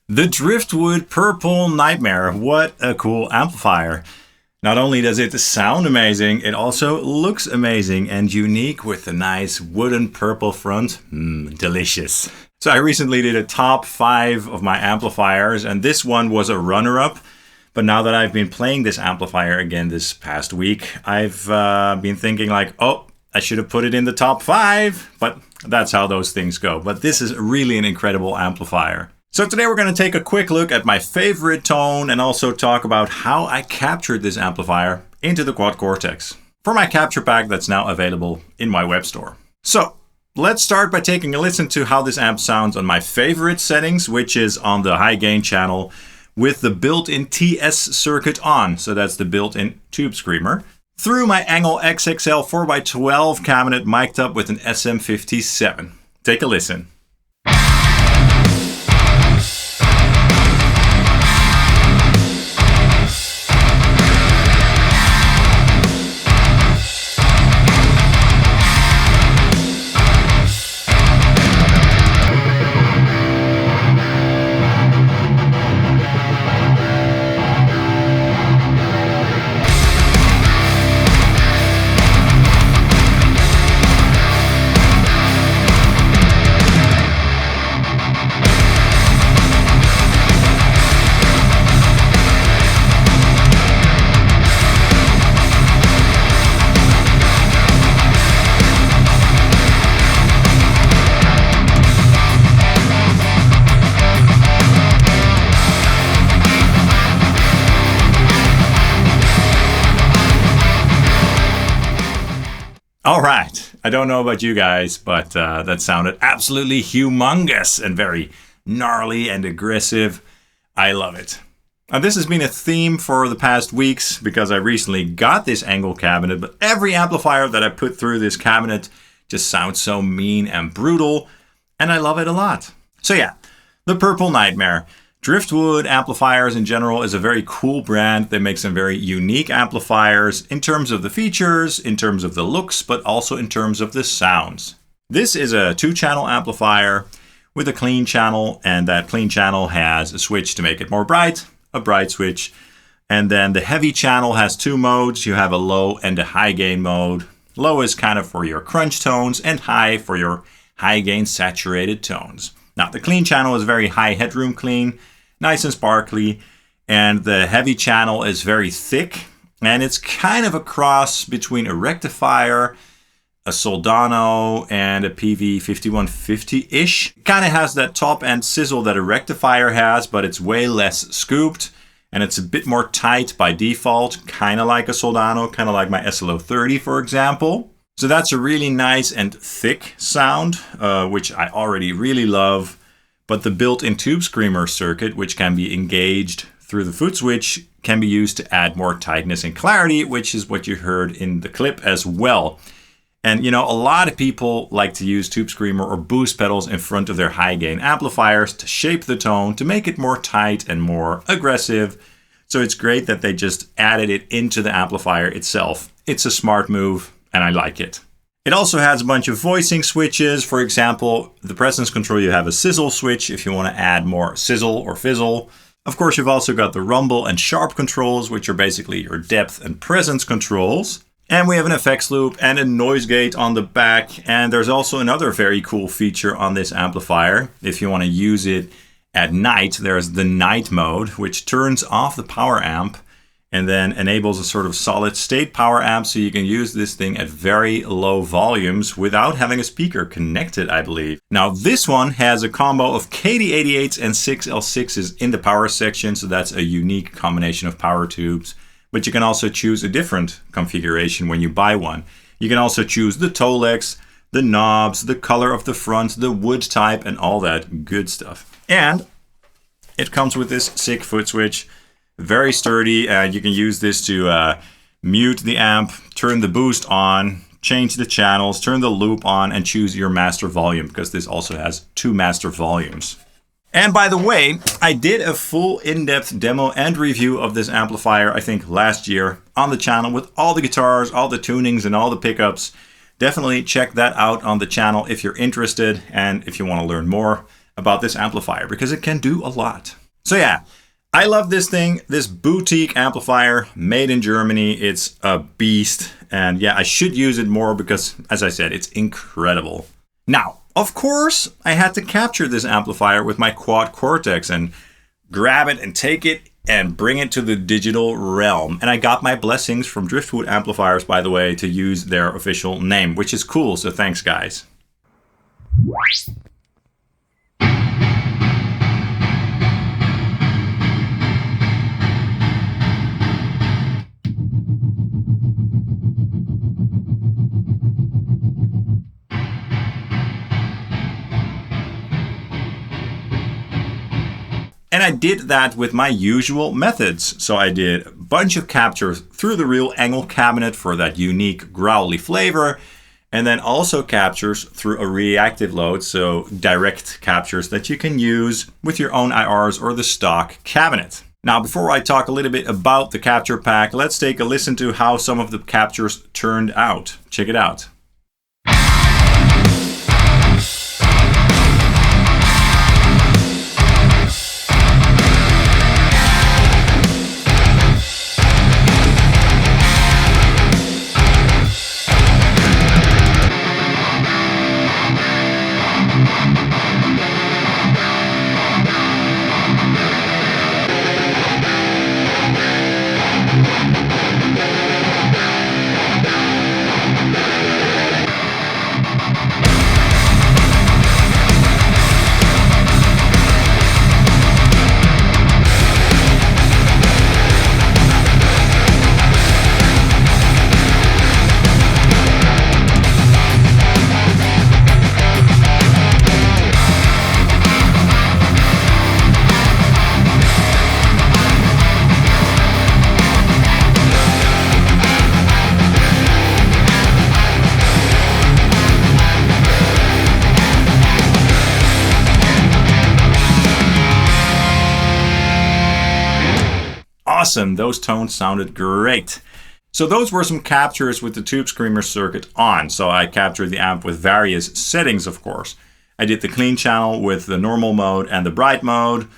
The Driftwood Purple Nightmare. What a cool amplifier. Not only does it sound amazing, it also looks amazing and unique with the nice wooden purple front. Delicious. So I recently did a top 5 of my amplifiers, and this one was a runner-up. But now that I've been playing this amplifier again this past week, I've been thinking like, oh, I should have put it in the top 5. But that's how those things go. But this is really an incredible amplifier. So today we're going to take a quick look at my favorite tone and also talk about how I captured this amplifier into the Quad Cortex for my capture pack that's now available in my web store. So let's start by taking a listen to how this amp sounds on my favorite settings, which is on the high gain channel with the built-in TS circuit on. So that's the built-in tube screamer. Through my ENGL XXL 4x12 cabinet mic'd up with an SM57. Take a listen. All right, I don't know about you guys, but that sounded absolutely humongous and very gnarly and aggressive. I love it. Now, this has been a theme for the past weeks because I recently got this ENGL cabinet, but every amplifier that I put through this cabinet just sounds so mean and brutal, and I love it a lot. So yeah, the Purple Nightmare. Driftwood amplifiers in general is a very cool brand. They make some very unique amplifiers in terms of the features, in terms of the looks, but also in terms of the sounds. This is a 2-channel amplifier with a clean channel, and that clean channel has a switch to make it more bright, a bright switch. And then the heavy channel has 2 modes. You have a low and a high gain mode. Low is kind of for your crunch tones and high for your high gain saturated tones. Now, the clean channel is very high headroom clean, nice and sparkly, and the heavy channel is very thick, and it's kind of a cross between a rectifier, a Soldano, and a PV5150-ish. It kind of has that top end sizzle that a rectifier has, but it's way less scooped, and it's a bit more tight by default, kind of like a Soldano, kind of like my SLO30, for example. So that's a really nice and thick sound, which I already really love. But the built-in tube screamer circuit, which can be engaged through the foot switch, can be used to add more tightness and clarity, which is what you heard in the clip as well. And you know, a lot of people like to use tube screamer or boost pedals in front of their high gain amplifiers to shape the tone, to make it more tight and more aggressive. So it's great that they just added it into the amplifier itself. It's a smart move, and I like it. It also has a bunch of voicing switches. For example, the presence control, you have a sizzle switch if you want to add more sizzle or fizzle. Of course, you've also got the rumble and sharp controls, which are basically your depth and presence controls. And we have an effects loop and a noise gate on the back. And there's also another very cool feature on this amplifier. If you want to use it at night, there's the night mode, which turns off the power amp and then enables a sort of solid state power amp, so you can use this thing at very low volumes without having a speaker connected, I believe. Now this one has a combo of KD88s and 6L6s in the power section, so that's a unique combination of power tubes. But you can also choose a different configuration when you buy one. You can also choose the toe legs, the knobs, the color of the front, the wood type, and all that good stuff. And it comes with this sick foot switch. Very sturdy, and you can use this to mute the amp, turn the boost on, change the channels, turn the loop on, and choose your master volume, because this also has 2 master volumes. And by the way, I did a full in-depth demo and review of this amplifier, I think last year, on the channel with all the guitars, all the tunings, and all the pickups. Definitely check that out on the channel if you're interested, and if you want to learn more about this amplifier because it can do a lot. So yeah, I love this thing, this boutique amplifier made in Germany. It's a beast. And yeah, I should use it more because, as I said, it's incredible. Now, of course, I had to capture this amplifier with my quad Cortex and grab it and take it and bring it to the digital realm. And I got my blessings from Driftwood amplifiers, by the way, to use their official name, which is cool. So thanks, guys. And I did that with my usual methods. So I did a bunch of captures through the real ENGL cabinet for that unique growly flavor. And then also captures through a reactive load. So direct captures that you can use with your own IRs or the stock cabinet. Now, before I talk a little bit about the capture pack, let's take a listen to how some of the captures turned out. Check it out. Awesome, those tones sounded great. So those were some captures with the Tube Screamer circuit on. So I captured the amp with various settings, of course. I did the clean channel with the normal mode and the bright mode.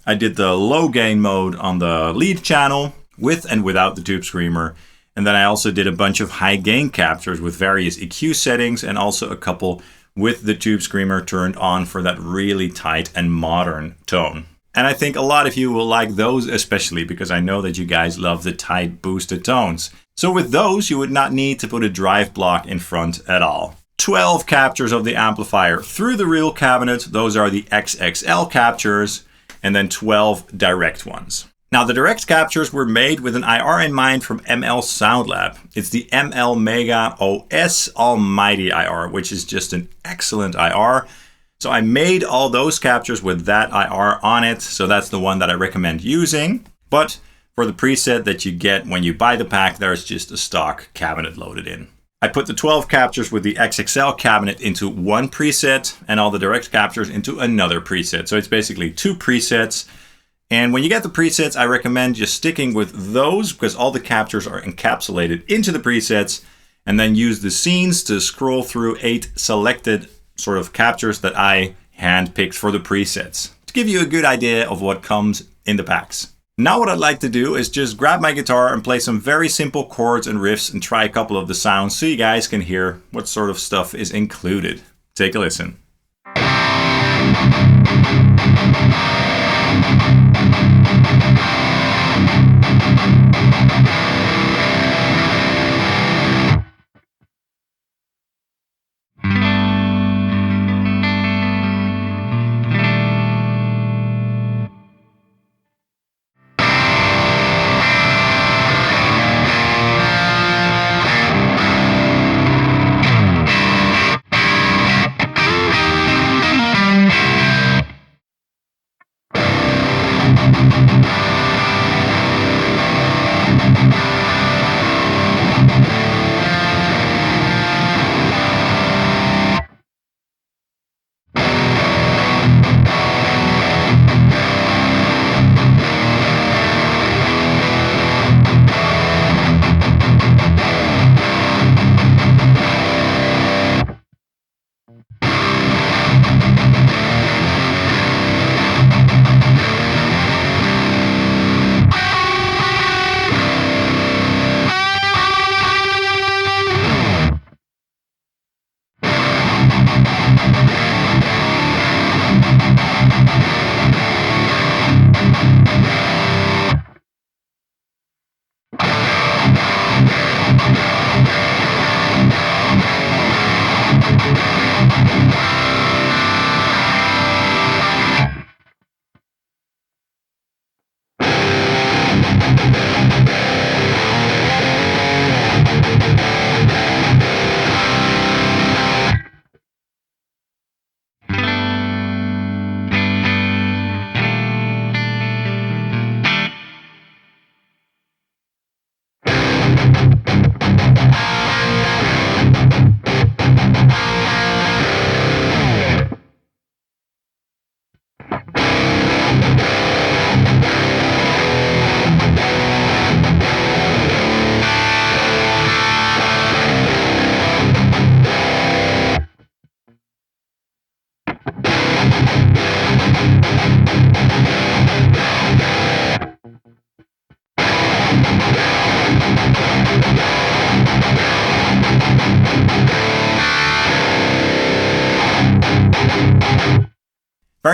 I did the low gain mode on the lead channel with and without the Tube Screamer. And then I also did a bunch of high gain captures with various EQ settings and also a couple with the Tube Screamer turned on for that really tight and modern tone. And I think a lot of you will like those especially because I know that you guys love the tight boosted tones. So with those, you would not need to put a drive block in front at all. 12 captures of the amplifier through the real cabinet. Those are the XXL captures, and then 12 direct ones. Now the direct captures were made with an IR in mind from ML Sound Lab. It's the ML Mega OS Almighty IR, which is just an excellent IR. So I made all those captures with that IR on it. So that's the one that I recommend using. But for the preset that you get when you buy the pack, there's just a stock cabinet loaded in. I put the 12 captures with the XXL cabinet into one preset and all the direct captures into another preset. So it's basically two presets. And when you get the presets, I recommend just sticking with those because all the captures are encapsulated into the presets, and then use the scenes to scroll through 8 selected sort of captures that I handpicked for the presets to give you a good idea of what comes in the packs. Now what I'd like to do is just grab my guitar and play some very simple chords and riffs and try a couple of the sounds so you guys can hear what sort of stuff is included. Take a listen.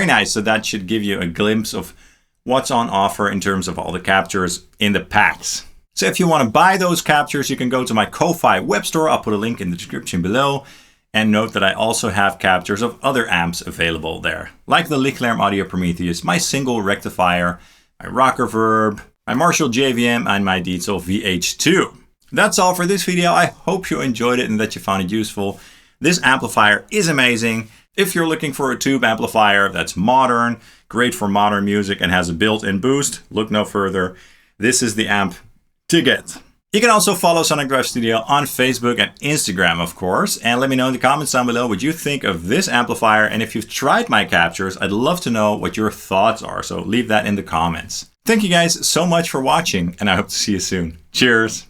Very nice. So that should give you a glimpse of what's on offer in terms of all the captures in the packs. So if you want to buy those captures, you can go to my Ko-Fi web store. I'll put a link in the description below. And note that I also have captures of other amps available there, like the Lichtlaerm Audio Prometheus, my Single Rectifier, my Rockerverb, my Marshall JVM, and my Diezel VH2. That's all for this video. I hope you enjoyed it and that you found it useful. This amplifier is amazing. If you're looking for a tube amplifier that's modern, great for modern music, and has a built-in boost, look no further. This is the amp to get. You can also follow Sonic Drive Studio on Facebook and Instagram, of course. And let me know in the comments down below what you think of this amplifier. And if you've tried my captures, I'd love to know what your thoughts are. So leave that in the comments. Thank you guys so much for watching, and I hope to see you soon. Cheers.